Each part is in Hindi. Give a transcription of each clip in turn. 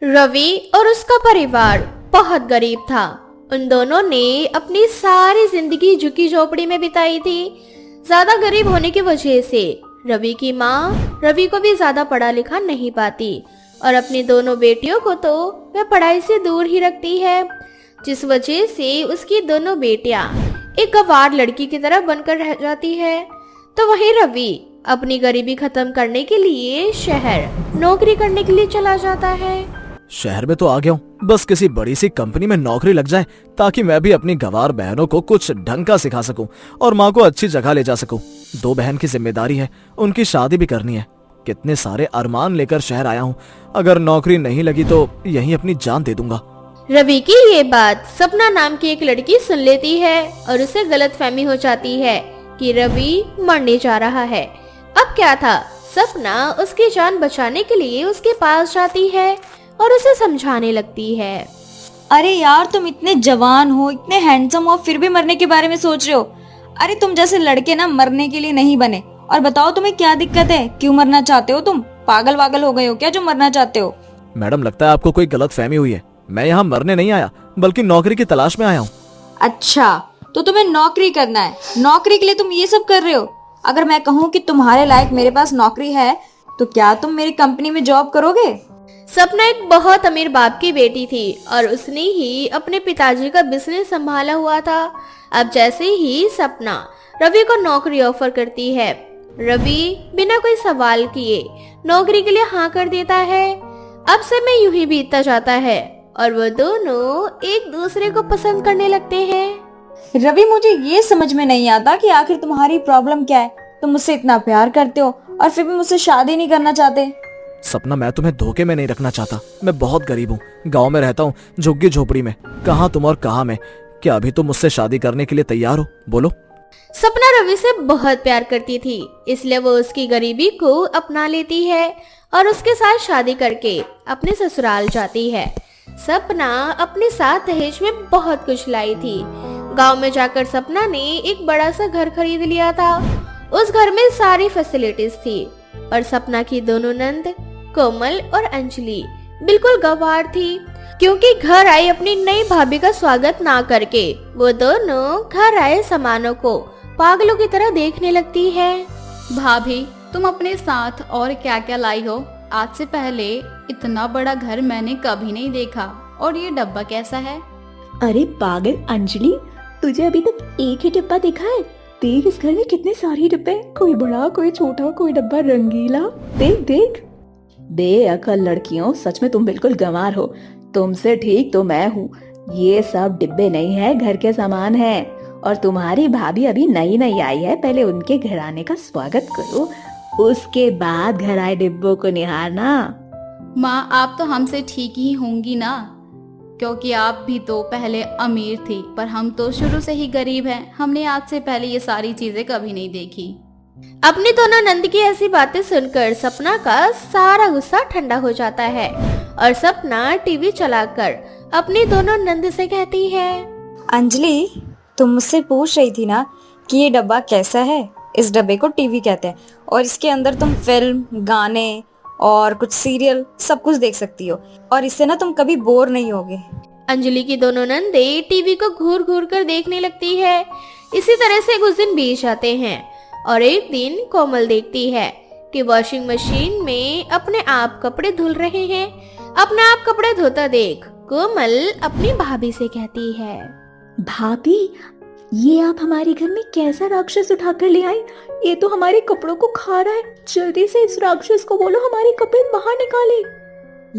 रवि और उसका परिवार बहुत गरीब था। उन दोनों ने अपनी सारी जिंदगी झुकी झोपड़ी में बिताई थी। ज्यादा गरीब होने की वजह से रवि की माँ रवि को भी ज्यादा पढ़ा लिखा नहीं पाती और अपनी दोनों बेटियों को तो वह पढ़ाई से दूर ही रखती है, जिस वजह से उसकी दोनों बेटियां एक गंवार लड़की की तरह बनकर रह जाती है। तो वहीं रवि अपनी गरीबी खत्म करने के लिए शहर नौकरी करने के लिए चला जाता है। शहर में तो आ गया हूँ, बस किसी बड़ी सी कंपनी में नौकरी लग जाए ताकि मैं भी अपनी गंवार बहनों को कुछ ढंग का सिखा सकूं और माँ को अच्छी जगह ले जा सकूं। 2 बहन की जिम्मेदारी है, उनकी शादी भी करनी है। कितने सारे अरमान लेकर शहर आया हूँ, अगर नौकरी नहीं लगी तो यहीं अपनी जान दे दूंगा। रवि की ये बात सपना नाम की एक लड़की सुन लेती है और उसे गलतफहमी हो जाती है कि रवि मरने जा रहा है। अब क्या था, सपना उसकी जान बचाने के लिए उसके पास जाती है और उसे समझाने लगती है। अरे यार, तुम इतने जवान हो, इतने हैंडसम हो, फिर भी मरने के बारे में सोच रहे हो। अरे तुम जैसे लड़के ना मरने के लिए नहीं बने। और बताओ तुम्हें क्या दिक्कत है, क्यों मरना चाहते हो? तुम पागल वागल हो गए हो क्या जो मरना चाहते हो? मैडम, लगता है आपको कोई गलतफहमी हुई है। मैं यहाँ मरने नहीं आया, बल्कि नौकरी की तलाश में आया हूँ। अच्छा, तो तुम्हें नौकरी करना है, नौकरी के लिए तुम ये सब कर रहे हो। अगर मैं कहूँ कि तुम्हारे लायक मेरे पास नौकरी है तो क्या तुम मेरी कंपनी में जॉब करोगे? सपना एक बहुत अमीर बाप की बेटी थी और उसने ही अपने पिताजी का बिजनेस संभाला हुआ था। अब जैसे ही सपना रवि को नौकरी ऑफर करती है, रवि बिना कोई सवाल किए नौकरी के लिए हाँ कर देता है। अब समय यूं ही बीतता जाता है और वो दोनों एक दूसरे को पसंद करने लगते हैं। रवि, मुझे ये समझ में नहीं आता कि आखिर तुम्हारी प्रॉब्लम क्या है। तुम मुझसे इतना प्यार करते हो और फिर भी मुझसे शादी नहीं करना चाहते। सपना, मैं तुम्हें धोखे में नहीं रखना चाहता। मैं बहुत गरीब हूँ, गांव में रहता हूँ, झुग्गी झोपड़ी में। कहाँ तुम और कहाँ मैं। क्या अभी तुम मुझसे शादी करने के लिए तैयार हो? बोलो। सपना रवि से बहुत प्यार करती थी, इसलिए वो उसकी गरीबी को अपना लेती है और उसके साथ शादी करके अपने ससुराल जाती है। सपना अपने साथ दहेज में बहुत कुछ लाई थी। गांव में जाकर सपना ने एक बड़ा सा घर खरीद लिया था। उस घर में सारी फैसिलिटीज थी और सपना की दोनों नंद कोमल और अंजलि बिल्कुल गंवार थी, क्योंकि घर आई अपनी नई भाभी का स्वागत ना करके वो दोनों घर आए सामानों को पागलों की तरह देखने लगती है। भाभी, तुम अपने साथ और क्या क्या लाई हो? आज से पहले इतना बड़ा घर मैंने कभी नहीं देखा। और ये डब्बा कैसा है? अरे पागल अंजलि, तुझे अभी तक एक ही डिब्बा देखा है? देख, इस घर में कितने सारे डिब्बे, कोई बड़ा कोई छोटा, कोई डब्बा रंगीला। देख देख। बेअकल लड़कियों, सच में तुम बिल्कुल गंवार हो। तुमसे ठीक तो मैं हूँ। ये सब डिब्बे नहीं है, घर के सामान है। और तुम्हारी भाभी अभी नई नई आई है, पहले उनके घर आने का स्वागत करो, उसके बाद घर आए डिब्बों को निहारना। माँ, आप तो हमसे ठीक ही होंगी ना, क्योंकि आप भी तो पहले अमीर थी, पर हम तो शुरू से ही गरीब हैं। हमने आज से पहले ये सारी चीजें कभी नहीं देखी। अपनी दोनों नंद की ऐसी बातें सुनकर सपना का सारा गुस्सा ठंडा हो जाता है और सपना टीवी चलाकर अपनी दोनों नंद से कहती है, अंजलि, तुम मुझसे पूछ रही थी ना कि ये डब्बा कैसा है? इस डब्बे को टीवी कहते हैं और इसके अंदर तुम फिल्म, गाने और कुछ सीरियल सब कुछ देख सकती हो और इससे ना तुम कभी बोर नहीं होगे। अंजलि की दोनों नंदे टीवी को घूर घूर कर देखने लगती है। इसी तरह से कुछ दिन बीत जाते हैं और एक दिन कोमल देखती है कि वॉशिंग मशीन में अपने आप कपड़े धुल रहे हैं। अपने आप कपड़े धोता देख कोमल अपनी भाभी से कहती है, भाभी, ये आप हमारे घर में कैसा राक्षस उठा कर ले आई? ये तो हमारे कपड़ों को खा रहा है। जल्दी से इस राक्षस को बोलो हमारे कपड़े बाहर निकाले।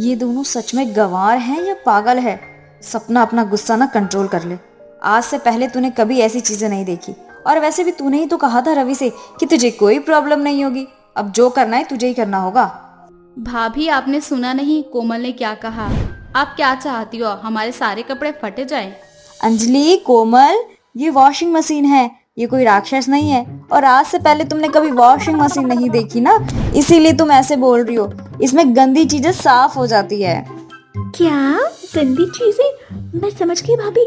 ये दोनों सच में गंवार हैं या पागल है? सपना, अपना गुस्सा ना कंट्रोल कर ले। आज से पहले तूने कभी ऐसी चीजें नहीं देखी और वैसे भी तूने ही तो कहा था रवि से कि तुझे कोई प्रॉब्लम नहीं होगी। अब जो करना है तुझे ही करना होगा। भाभी, आपने सुना नहीं कोमल ने क्या कहा? आप क्या चाहती हो, हमारे सारे कपड़े फटे जाए? अंजलि, कोमल, ये वॉशिंग मशीन है, ये कोई राक्षस नहीं है। और आज से पहले तुमने कभी वॉशिंग मशीन नहीं देखी ना, इसीलिए तुम ऐसे बोल रही हो। इसमें गंदी चीजें साफ हो जाती है। क्या गंदी चीजें? मैं समझ गई भाभी।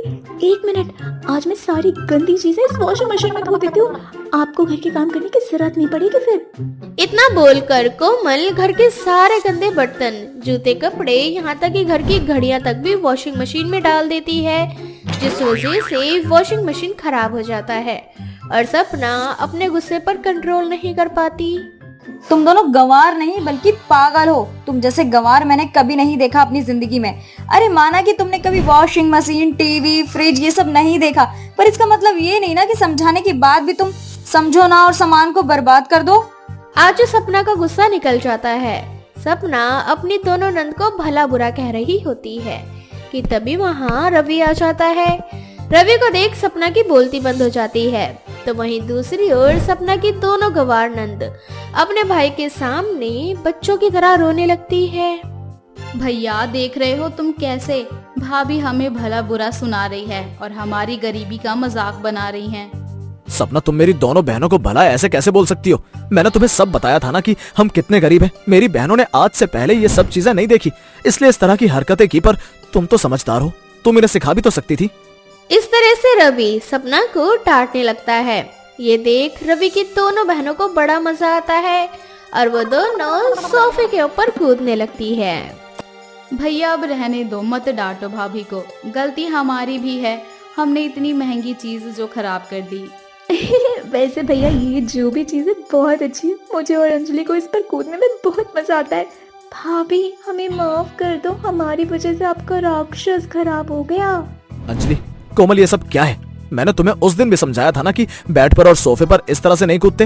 एक मिनट, आज मैं सारी गंदी चीजें इस वॉशिंग मशीन में धो देती हूँ। आपको घर के काम करने की जरूरत नहीं पड़ेगी फिर। इतना बोलकर कोमल घर के सारे गंदे बर्तन, जूते, कपड़े, यहाँ तक कि घर की घड़ियां तक भी वॉशिंग मशीन में डाल देती है, जिस वजह से वॉशिंग मशीन खराब हो जाता है और सपना अपने गुस्से पर कंट्रोल नहीं कर पाती। तुम दोनों गंवार नहीं बल्कि पागल हो। तुम जैसे गंवार मैंने कभी नहीं देखा अपनी जिंदगी में। अरे माना कि तुमने कभी वॉशिंग मशीन, टीवी, फ्रिज ये सब नहीं देखा, पर इसका मतलब ये नहीं ना कि समझाने के बाद भी तुम समझो ना और सामान को बर्बाद कर दो। आज सपना का गुस्सा निकल जाता है। सपना अपनी दोनों नंद को भला बुरा कह रही होती है कि तभी वहाँ रवि आ जाता है। रवि को देख सपना की बोलती बंद हो जाती है। तो वहीं दूसरी ओर सपना की दोनों गंवार नंद अपने भाई के सामने बच्चों की तरह रोने लगती है। भैया देख रहे हो तुम कैसे भाभी हमें भला बुरा सुना रही है और हमारी गरीबी का मजाक बना रही हैं। सपना, तुम मेरी दोनों बहनों को भला ऐसे कैसे बोल सकती हो? मैंने तुम्हें सब बताया था ना कि हम कितने गरीब हैं। मेरी बहनों ने आज से पहले ये सब चीजें नहीं देखी, इसलिए इस तरह की हरकतें की। पर तुम तो समझदार हो, तुम इन्हें सिखा भी तो सकती थी। इस तरह से रवि सपना को डांटने लगता है। ये देख रवि की दोनों बहनों को बड़ा मजा आता है और वो दोनों सोफे के ऊपर कूदने लगती है। भैया अब रहने दो, मत डांटो भाभी को, गलती हमारी भी है। हमने इतनी महंगी चीज जो खराब कर दी। वैसे भैया ये जो भी चीजें बहुत अच्छी है, मुझे और अंजलि को इस पर कूदने में बहुत मजा आता है। भाभी हमें माफ कर दो, हमारी वजह से आपका राक्षस खराब हो गया। अंजलि, कोमल, ये सब क्या है? मैंने तुम्हें उस दिन भी समझाया था ना कि बेड पर और सोफे पर इस तरह से नहीं कूदते।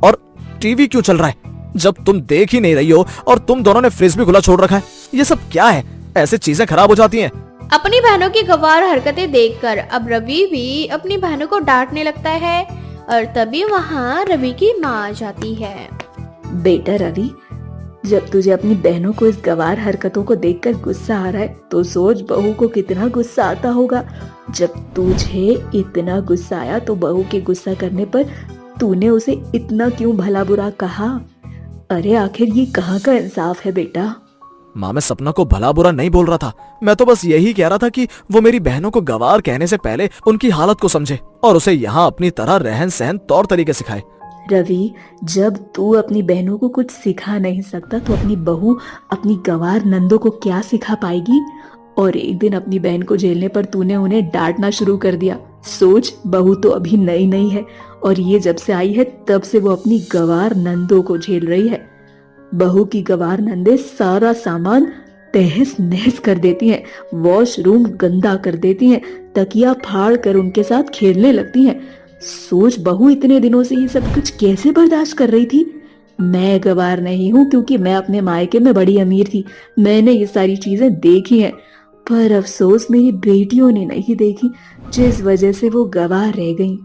और टीवी क्यों चल रहा है जब तुम देख ही नहीं रही हो? और तुम दोनों ने फ्रिज भी खुला छोड़ रखा है। ये सब क्या है? ऐसे चीजें खराब हो जाती हैं। अपनी बहनों की गंवार हरकतें देखकर अब रवि भी अपनी बहनों को डांटने लगता है और तभी वहाँ रवि की माँ आ जाती है। बेटा रवि, जब तुझे अपनी बहनों को इस गंवार हरकतों को देखकर गुस्सा आ रहा है तो सोच बहू को कितना गुस्सा आता होगा। जब तुझे इतना गुस्सा आया तो बहू के गुस्सा करने पर तूने उसे इतना क्यों भला बुरा कहा? अरे आखिर ये कहाँ का इंसाफ है बेटा? माँ, मैं सपना को भला बुरा नहीं बोल रहा था। मैं तो बस यही कह रहा था कि वो मेरी बहनों को गंवार कहने से पहले उनकी हालत को समझे और उसे यहाँ अपनी तरह रहन सहन तौर तरीके सिखाए। रवि, जब तू अपनी बहनों को कुछ सिखा नहीं सकता तो अपनी बहू अपनी गंवार नंदों को क्या सिखा पाएगी? और एक दिन अपनी बहन को झेलने पर तूने उन्हें डांटना शुरू कर दिया। सोच, बहू तो अभी नई नई है और ये जब से आई है तब से वो अपनी गंवार नंदों को झेल रही है। बहू की गंवार नंदे सारा सामान तहस नहस कर देती हैं, वॉशरूम गंदा कर देती हैं, तकिया फाड़ कर उनके साथ खेलने लगती हैं। सोच, बहू इतने दिनों से ये सब कुछ कैसे बर्दाश्त कर रही थी? मैं गंवार नहीं हूँ क्योंकि मैं अपने मायके में बड़ी अमीर थी। मैंने ये सारी चीजें देखी हैं, पर अफसोस मेरी बेटियों ने नहीं देखी, जिस वजह से वो गंवार रह गईं।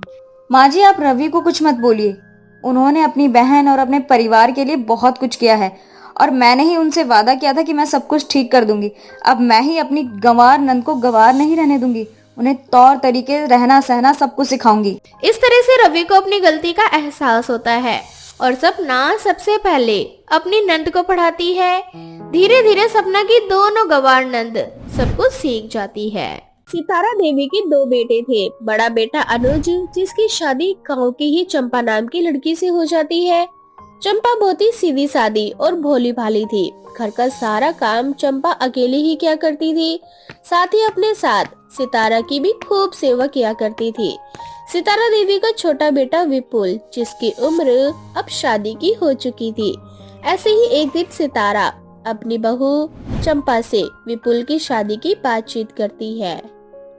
माँ जी, आप रवि को कुछ मत बोलिए। उन्होंने अपनी बहन और अपने परिवार के लिए बहुत कुछ किया है और मैंने ही उनसे वादा किया था कि मैं सब कुछ ठीक कर दूंगी। अब मैं ही अपनी गंवार नंद को गंवार नहीं रहने दूंगी, उन्हें तौर तरीके, रहना सहना सब कुछ सिखाऊंगी। इस तरह से रवि को अपनी गलती का एहसास होता है और सपना सबसे पहले अपनी नंद को पढ़ाती है। धीरे धीरे सपना की दोनों गंवार नंद सब कुछ सीख जाती है। सितारा देवी के दो बेटे थे। बड़ा बेटा अनुज, जिसकी शादी गांव की ही चंपा नाम की लड़की से हो जाती है। चंपा बहुत ही सीधी सादी और भोली भाली थी। घर का सारा काम चंपा अकेली ही किया करती थी। साथ ही अपने साथ सितारा की भी खूब सेवा किया करती थी। सितारा देवी का छोटा बेटा विपुल, जिसकी उम्र अब शादी की हो चुकी थी। ऐसे ही एक दिन सितारा अपनी बहू चंपा से विपुल की शादी की बातचीत करती है।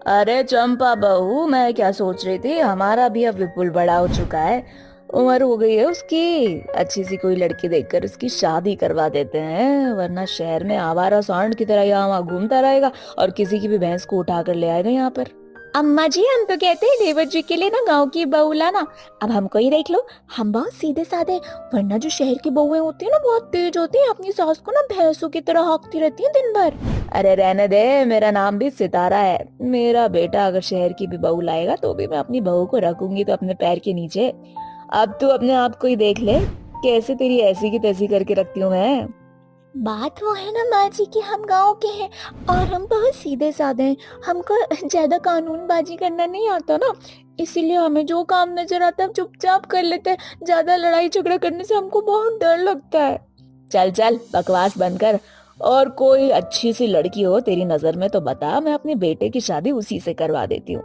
अरे चंपा बहू, मैं क्या सोच रही थी, हमारा भी अब विपुल बड़ा हो चुका है, उम्र हो गई है उसकी। अच्छी सी कोई लड़की देखकर उसकी शादी करवा देते हैं, वरना शहर में आवारा सांड की तरह यहाँ वहाँ घूमता रहेगा और किसी की भी भैंस को उठा कर ले आएगा यहाँ पर। अम्मा जी, हम तो कहते हैं देवर जी के लिए ना गांव की बहू लाना। अब हमको ही देख लो, हम बहुत सीधे साधे, वरना जो शहर की बहुएं होती है ना बहुत तेज होती है, अपनी सास को ना भैंसों की तरह हाँकती रहती है दिन भर। अरे रहने दे, मेरा नाम भी सितारा है। मेरा बेटा अगर शहर की भी बहू लाएगा तो भी मैं अपनी बहू को रखूंगी तो अपने पैर के नीचे। अब तू अपने आप को ही देख ले, कैसे तेरी ऐसी की तैसी करके रखती हूँ मैं। बात वो है ना माँ जी कि हम गांव के हैं और हम बहुत सीधे साधे हैं। हमको ज्यादा कानूनबाजी करना नहीं आता ना, इसीलिए हमें जो काम नजर आता है हम चुपचाप कर लेते हैं। ज्यादा लड़ाई झगड़ा करने से हमको बहुत डर लगता है। चल चल बकवास बंद कर, और कोई अच्छी सी लड़की हो तेरी नजर में तो बता, मैं अपने बेटे की शादी उसी से करवा देती हूँ।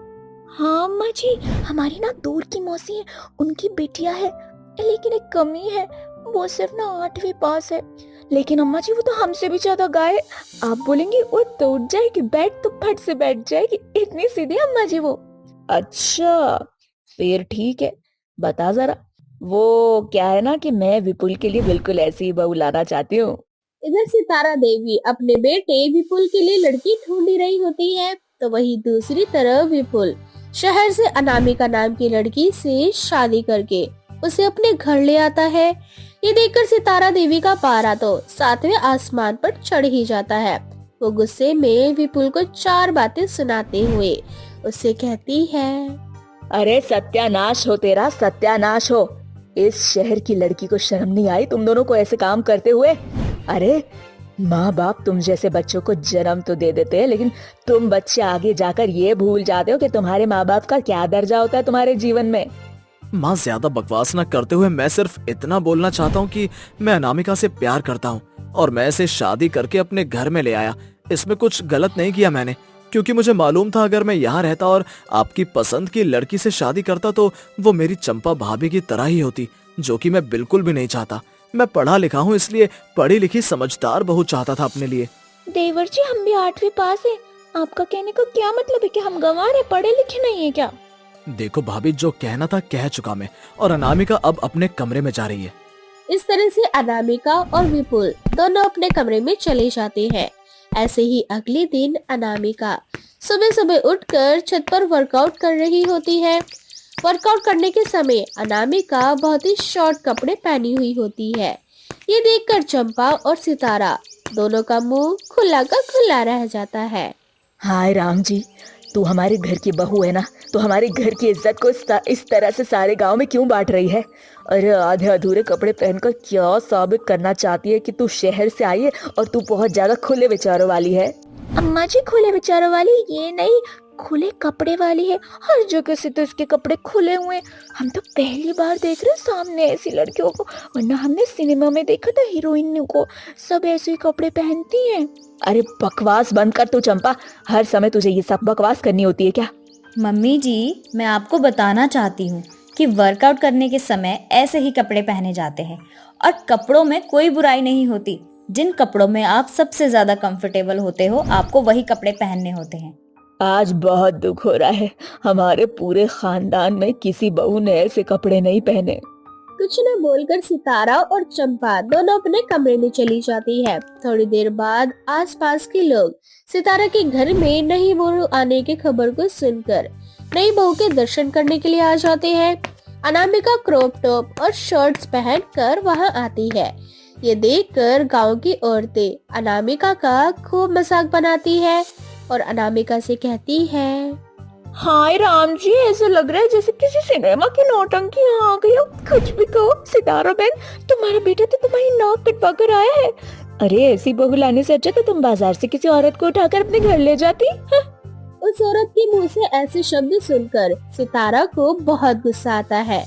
हाँ अम्मा जी, हमारी ना दूर की मौसी है, उनकी बिटिया है, लेकिन एक कमी है, वो सिर्फ ना 8वीं पास है। लेकिन अम्मा जी वो तो हमसे भी ज्यादा गाय, आप बोलेंगे उठ तो उठ जाएगी, बैठ तो फट से बैठ जाएगी, इतनी सीधी अम्मा जी वो। अच्छा फिर ठीक है, बता जरा। वो क्या है ना कि मैं विपुल के लिए बिल्कुल ऐसी ही बहू लाना चाहती हूँ। इधर सितारा देवी अपने बेटे विपुल के लिए लड़की ढूंढ रही होती है, तो वही दूसरी तरफ विपुल शहर से अनामिका नाम की लड़की से शादी करके उसे अपने घर ले आता है। ये देखकर सितारा देवी का पारा तो 7वें आसमान पर चढ़ ही जाता है। वो गुस्से में विपुल को 4 बातें सुनाते हुए उससे कहती है, अरे सत्यानाश हो तेरा, सत्यानाश हो। इस शहर की लड़की को शर्म नहीं आई तुम दोनों को ऐसे काम करते हुए? अरे माँ बाप तुम जैसे बच्चों को जन्म तो दे देते हैं, लेकिन तुम बच्चे आगे जाकर ये भूल जाते हो कि तुम्हारे माँ बाप का क्या दर्जा होता है तुम्हारे जीवन में। माँ ज्यादा बकवास न करते हुए मैं सिर्फ इतना बोलना चाहता हूँ कि मैं अनामिका से प्यार करता हूँ और मैं इसे शादी करके अपने घर में ले आया। इसमें कुछ गलत नहीं किया मैंने, क्योंकि मुझे मालूम था अगर मैं यहाँ रहता और आपकी पसंद की लड़की से शादी करता तो वो मेरी चंपा भाभी की तरह ही होती, जो कि मैं बिल्कुल भी नहीं चाहता। मैं पढ़ा लिखा हूँ, इसलिए पढ़ी लिखी समझदार बहू चाहता था अपने लिए। देवर जी हम भी 8वीं पास है, आपका कहने का क्या मतलब है कि हम गंवार है, पढ़े लिखे नहीं है क्या? देखो भाभी, जो कहना था कह चुका मैं, और अनामिका अब अपने कमरे में जा रही है। इस तरह से अनामिका और विपुल दोनों अपने कमरे में चले जाते हैं। ऐसे ही अगले दिन अनामिका सुबह सुबह उठकर छत पर वर्कआउट कर रही होती है। वर्कआउट करने के समय अनामिका बहुत ही शॉर्ट कपड़े पहनी हुई होती है। ये देखकर चंपा और सितारा दोनों का मुंह खुला का खुला रह जाता है। हाय राम जी, तू हमारे घर की बहू है ना, तो हमारे घर की इज्जत को इस तरह से सारे गांव में क्यों बांट रही है? अरे आधे अधूरे कपड़े पहनकर क्या साबित करना चाहती है कि तू शहर से आई है और तू बहुत ज्यादा खुले विचारों वाली है? अम्मा जी खुले विचारों वाली ये नहीं, खुले कपड़े वाली है। हर जगह से तो इसके कपड़े खुले हुए हैं। हम तो पहली बार देख रहे हैं सामने ऐसी लड़कियों को, वरना हमने सिनेमा में देखा था हीरोइन को, सब ऐसे ही कपड़े पहनती हैं। अरे बकवास बंद कर तू चंपा, हर समय तुझे ये सब बकवास करनी होती है क्या? मम्मी जी, मैं आपको बताना चाहती हूँ कि वर्कआउट करने के समय ऐसे ही कपड़े पहने जाते हैं और कपड़ों में कोई बुराई नहीं होती। जिन कपड़ों में आप सबसे ज्यादा कंफर्टेबल होते हो, आपको वही कपड़े पहनने होते हैं। आज बहुत दुख हो रहा है, हमारे पूरे खानदान में किसी बहू ने ऐसे कपड़े नहीं पहने। कुछ न बोलकर सितारा और चंपा दोनों अपने कमरे में चली जाती है। थोड़ी देर बाद आसपास के लोग सितारा के घर में नई बहू आने की खबर को सुनकर नई बहू के दर्शन करने के लिए आ जाते हैं। अनामिका क्रॉप टॉप और शॉर्ट्स पहनकर वहां आती है। ये देखकर गांव की औरतें अनामिका का खूब मजाक बनाती है और अनामिका से कहती है, हाय राम जी, ऐसा लग रहा है जैसे किसी सिनेमा की नौटंकी यहाँ आ गई हो। कुछ भी कहो सितारा बहन, तुम्हारा बेटा तो तुम्हारी नाक कटवा कर आया है। अरे ऐसी बहू लाने से अच्छा तो तुम बाजार से किसी औरत को उठाकर अपने घर ले जाती। उस औरत के मुंह से ऐसे शब्द सुनकर सितारा को बहुत गुस्सा आता है।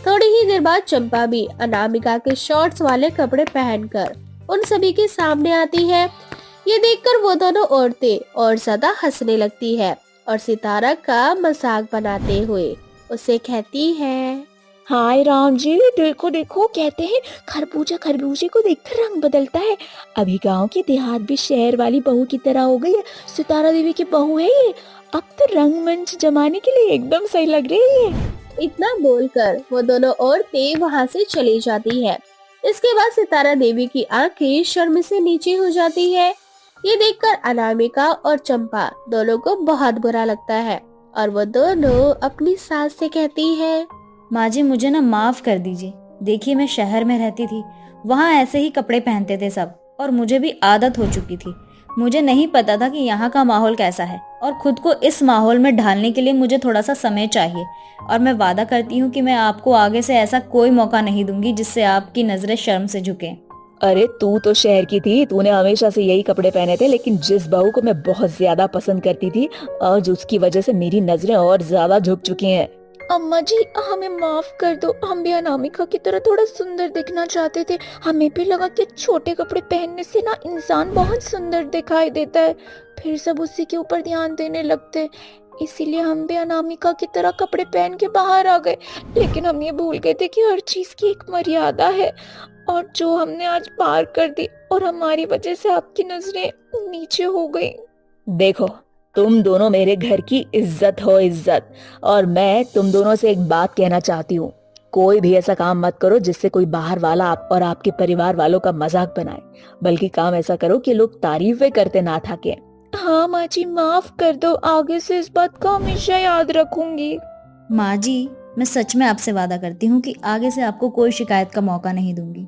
थोड़ी ही देर बाद चंपा भी अनामिका के शॉर्ट्स वाले कपड़े पहनकर उन सभी के सामने आती है। ये देखकर वो दोनों औरतें और ज्यादा हंसने लगती है और सितारा का मजाक बनाते हुए उसे कहती है, हाय राम जी, देखो देखो, कहते हैं खरबूजा खरबूजे को देखकर रंग बदलता है। अभी गांव की देहात भी शहर वाली बहू की तरह हो गई है। सितारा देवी की बहू है ये, अब तो रंगमंच जमाने के लिए एकदम सही लग रही है। इतना बोलकर वो दोनों औरतें वहाँ से चली जाती है। इसके बाद सितारा देवी की आंखें शर्म से नीचे हो जाती है। ये देखकर अनामिका और चंपा दोनों को बहुत बुरा लगता है और वो दोनों अपनी सास से कहती है, माँ जी मुझे ना माफ कर दीजिए। देखिए मैं शहर में रहती थी, वहाँ ऐसे ही कपड़े पहनते थे सब, और मुझे भी आदत हो चुकी थी। मुझे नहीं पता था कि यहाँ का माहौल कैसा है, और खुद को इस माहौल में ढालने के लिए मुझे थोड़ा सा समय चाहिए। और मैं वादा करती हूँ कि मैं आपको आगे से ऐसा कोई मौका नहीं दूंगी जिससे आपकी नजरें शर्म से झुकें। अरे तू तो शहर की थी, तूने हमेशा से यही कपड़े पहने थे, लेकिन जिस बहू को मैं बहुत ज्यादा पसंद करती थी, आज उसकी वजह से मेरी नजरें और ज्यादा झुक चुकी हैं। अम्मा जी हमें माफ कर दो, हम भी अनामिका की तरह थोड़ा सुंदर दिखना चाहते थे। हमें भी लगा कि छोटे कपड़े पहनने से ना इंसान बहुत सुंदर दिखाई देता है, फिर सब उसी के ऊपर ध्यान देने लगते हैं। इसीलिए हम भी अनामिका की तरह कपड़े पहन के बाहर आ गए, लेकिन हम ये भूल गए थे कि हर चीज की एक मर्यादा है, और जो हमने आज पार कर दी और हमारी वजह से आपकी नजरें नीचे हो गई। देखो तुम दोनों मेरे घर की इज्जत हो, इज्जत। और मैं तुम दोनों से एक बात कहना चाहती हूँ, कोई भी ऐसा काम मत करो जिससे कोई बाहर वाला आप और आपके परिवार वालों का मजाक बनाए, बल्कि काम ऐसा करो कि लोग तारीफें करते ना थके। हाँ माँ जी माफ कर दो, आगे से इस बात का हमेशा याद रखूंगी। माँ जी, मैं सच में आपसे वादा करती हूँ कि आगे से आपको कोई शिकायत का मौका नहीं दूंगी।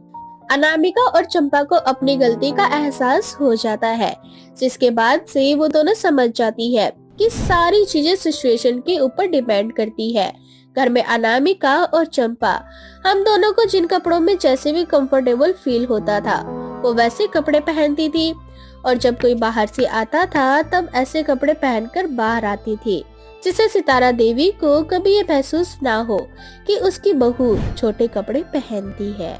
अनामिका और चंपा को अपनी गलती का एहसास हो जाता है, जिसके बाद से वो दोनों समझ जाती है कि सारी चीजें सिचुएशन के ऊपर डिपेंड करती है। घर में अनामिका और चंपा, हम दोनों को जिन कपड़ों में जैसे भी कंफर्टेबल फील होता था वो वैसे कपड़े पहनती थी, और जब कोई बाहर से आता था तब ऐसे कपड़े पहनकर बाहर आती थी, जिससे सितारा देवी को कभी ये महसूस ना हो कि उसकी बहू छोटे कपड़े पहनती है।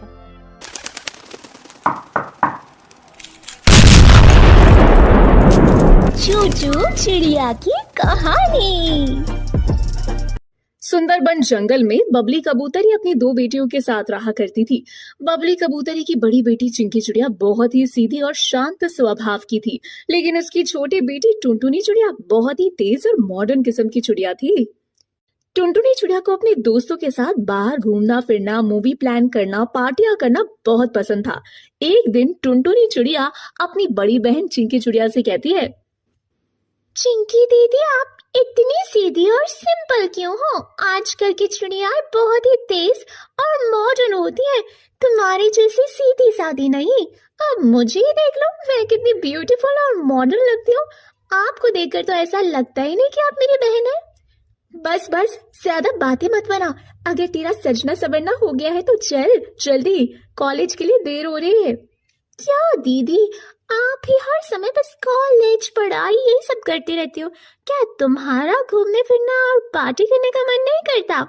चूचू चिड़िया की कहानी। सुंदरबन जंगल में बबली कबूतरी अपनी दो बेटियों के साथ रहा करती थी। बबली कबूतरी की बड़ी बेटी चिंकी चिड़िया बहुत ही सीधी और शांत स्वभाव की थी, लेकिन उसकी छोटी बेटी टुनटुनी चिड़िया बहुत ही तेज और मॉडर्न किस्म की चिड़िया थी। टुनटुनी चिड़िया को अपने दोस्तों के साथ बाहर घूमना फिरना, मूवी प्लान करना, पार्टियां करना बहुत पसंद था। एक दिन टुनटुनी चिड़िया अपनी बड़ी बहन चिंकी चिड़िया से कहती है, चिंकी दीदी आप इतनी सीधी और सिंपल क्यों हो? आजकल की चिड़ियाएं बहुत ही तेज और मॉडर्न होती हैं, तुम्हारी जैसी सीधी सादी नहीं। अब मुझे ही देख लो, मैं कितनी ब्यूटीफुल और मॉडर्न लगती हूँ। आपको देखकर तो ऐसा लगता ही नहीं कि आप मेरी बहन है। बस बस ज्यादा बातें मत बना, अगर तेरा सजना सवरना हो गया है तो चल जल्दी, कॉलेज के लिए देर हो रही है। क्या दीदी, आप ही हर समय बस कॉलेज पढ़ाई यही सब करती रहती हो, क्या तुम्हारा घूमने फिरना और पार्टी करने का मन नहीं करता?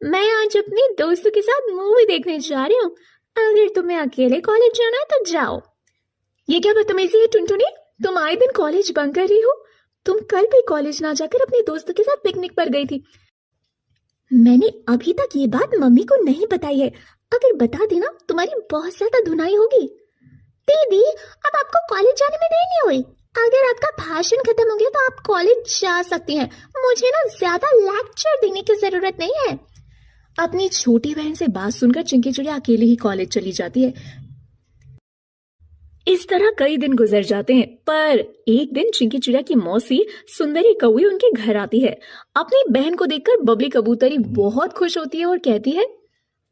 मैं आज अपने दोस्तों के साथ मूवी देखने जा रही हूँ, अगर तुम्हें अकेले कॉलेज जाना है तो जाओ। ये क्या बदतमीजी है टुनटुनी, तुम आए दिन कॉलेज बंक कर रही हो। तुम कल भी कॉलेज ना जाकर अपने दोस्तों के साथ पिकनिक पर गई थी। मैंने अभी तक ये बात मम्मी को नहीं बताई है, अगर बता देना तुम्हारी बहुत ज्यादा धुनाई होगी। दीदी अब आपको कॉलेज जाने में देर नहीं हुई, अगर आपका भाषण खत्म हो गया तो आप कॉलेज जा सकती हैं, मुझे ना ज्यादा लेक्चर देने की जरूरत नहीं है। अपनी छोटी बहन से बात सुनकर चिंकी चिड़िया अकेले ही कॉलेज चली जाती है। इस तरह कई दिन गुजर जाते हैं, पर एक दिन चिंकी चिड़िया की मौसी सुंदरी कौवी उनके घर आती है। अपनी बहन को देखकर बबली कबूतरी बहुत खुश होती है और कहती है,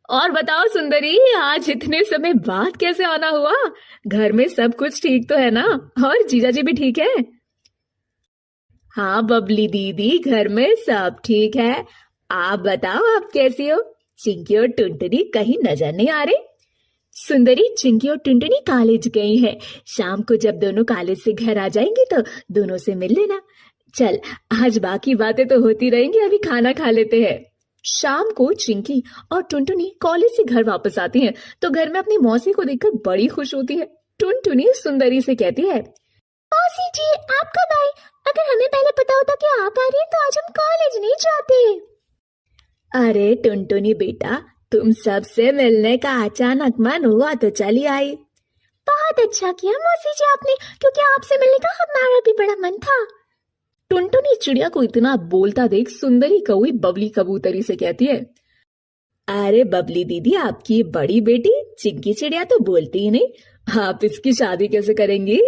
और बताओ सुंदरी, आज इतने समय बाद कैसे आना हुआ? घर में सब कुछ ठीक तो है ना? और जीजा जी भी ठीक है? हाँ बबली दीदी, घर में सब ठीक है। आप बताओ आप कैसी हो? चिंकी और टुनटुनी कहीं नजर नहीं आ रही? सुंदरी, चिंकी और टुनटुनी कॉलेज गई है, शाम को जब दोनों कॉलेज से घर आ जाएंगे तो दोनों से मिल लेना। चल आज बाकी बातें तो होती रहेंगी, अभी खाना खा लेते हैं। शाम को चिंकी और टुनटुनी कॉलेज से घर वापस आती हैं, तो घर में अपनी मौसी को देखकर बड़ी खुश होती है। टुनटुनी सुंदरी से कहती है, मौसी जी आप कब आई? अगर हमें पहले पता होता कि आप आ रही हैं तो आज हम कॉलेज नहीं जाते। अरे टुनटुनी बेटा, तुम सबसे मिलने का अचानक मन हुआ तो चली आई। बहुत अच्छा किया मौसी जी आपने, क्योंकि आपसे मिलने का हमारा भी बड़ा मन था। टुनटुनी चिड़िया को इतना बोलता देख सुंदरी कौवी बबली कबूतरी से कहती है, अरे बबली दीदी, आपकी बड़ी बेटी चिंकी चिड़िया तो बोलती ही नहीं, आप इसकी शादी कैसे करेंगी?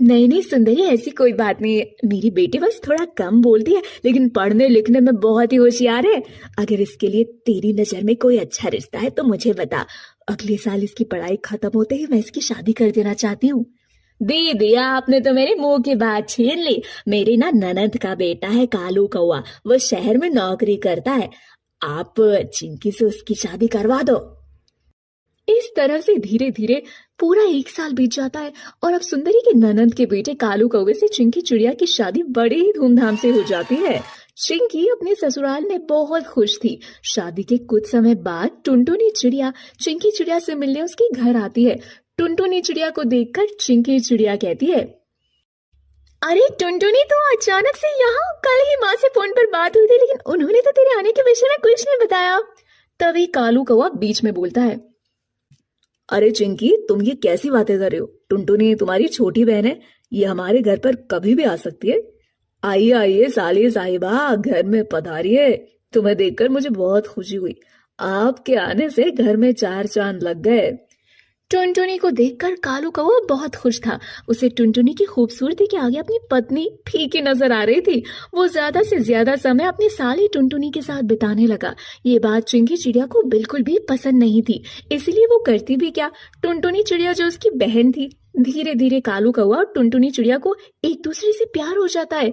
नहीं नहीं सुंदरी, ऐसी कोई बात नहीं है, मेरी बेटी बस थोड़ा कम बोलती है, लेकिन पढ़ने लिखने में बहुत ही होशियार है। अगर इसके लिए तेरी नजर में कोई अच्छा रिश्ता है तो मुझे बता, अगले साल इसकी पढ़ाई खत्म होते ही मैं इसकी शादी कर देना चाहती हूँ। दीदी आपने तो मेरे मुंह की बात छीन ली। मेरी ना ननद का बेटा है कालू कौआ, वो शहर में नौकरी करता है, आप चिंकी से उसकी शादी करवा दो। इस तरह से धीरे धीरे पूरा 1 साल बीत जाता है और अब सुंदरी के ननंद के बेटे कालू कौवे से चिंकी चिड़िया की शादी बड़े ही धूमधाम से हो जाती है। चिंकी अपने ससुराल में बहुत खुश थी। शादी के कुछ समय बाद टुनटुनी चिड़िया चिंकी चिड़िया से मिलने उसके घर आती है। टुनटुनी चिड़िया को देखकर चिंकी चिड़िया कहती है, अरे टुनटुनी, तो अचानक से यहाँ? कल ही माँ से फोन पर बात हुई थी, लेकिन उन्होंने तो तेरे आने के विषय में कुछ नहीं बताया। तभी कालू कौवा बीच में बोलता है, अरे चिंकी, तुम ये कैसी बातें कर रहे हो? टुनटुनी तुम्हारी छोटी बहन है, ये हमारे घर पर कभी भी आ सकती है। आइए आइए साली साहिबा, घर में पधारिए। तुम्हें देखकर मुझे बहुत खुशी हुई। आपके आने से घर में 4 चांद लग गए। टुनटुनी को देखकर कालू कौवा बहुत खुश था। उसे टुनटुनी की खूबसूरती के आगे अपनी पत्नी फीकी नजर आ रही थी। वो ज्यादा से ज्यादा समय अपनी साली टुनटुनी के साथ बिताने लगा। ये बात चिंकी चिड़िया को बिल्कुल भी पसंद नहीं थी, इसलिए वो करती भी क्या, टुनटुनी चिड़िया जो उसकी बहन थी, धीरे धीरे कालू कौवा और टुनटुनी चिड़िया को एक दूसरे से प्यार हो जाता है।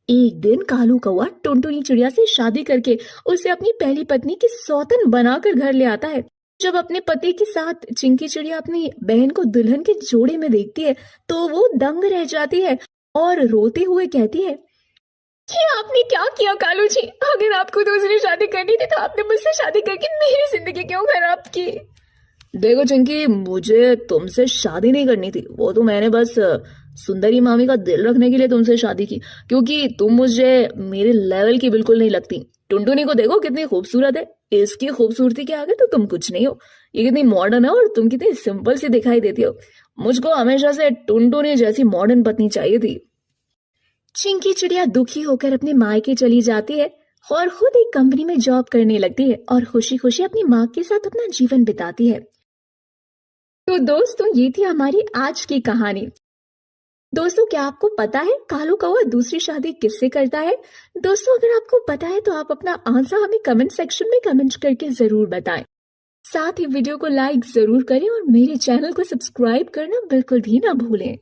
एक दिन कालू कौवा टुनटुनी चिड़िया से शादी करके उसे अपनी पहली पत्नी की सौतन बनाकर घर ले आता है। जब अपने पति के साथ चिंकी चिड़िया अपनी बहन को दुल्हन के जोड़े में देखती है तो वो दंग रह जाती है और रोते हुए कहती है, ये आपने क्या किया कालू जी? अगर आपको दूसरी शादी करनी थी तो आपने मुझसे शादी करके मेरी जिंदगी क्यों खराब की? देखो चिंकी, मुझे तुमसे शादी नहीं करनी थी। वो तो मैंने बस सुंदरी मामी का दिल रखने के लिए तुमसे शादी की, क्योंकि तुम मुझे मेरे लेवल की बिल्कुल नहीं लगती। टुनटुनी को देखो कितनी खूबसूरत है, इसकी खूबसूरती के आगे तो तुम कुछ नहीं हो। ये कितनी मॉडर्न है और तुम कितनी सिंपल सी दिखाई देती हो। मुझको हमेशा से टुनटुनी जैसी मॉडर्न पत्नी चाहिए थी। चिंकी चिड़िया दुखी होकर अपने मायके चली जाती है और खुद एक कंपनी में जॉब करने लगती है और खुशी खुशी अपनी माँ के साथ अपना जीवन बिताती है। तो दोस्तों, ये थी हमारी आज की कहानी। दोस्तों, क्या आपको पता है कालू कौवा दूसरी शादी किससे करता है? दोस्तों, अगर आपको पता है तो आप अपना आंसर हमें कमेंट सेक्शन में कमेंट करके जरूर बताएं। साथ ही वीडियो को लाइक जरूर करें और मेरे चैनल को सब्सक्राइब करना बिल्कुल भी ना भूलें।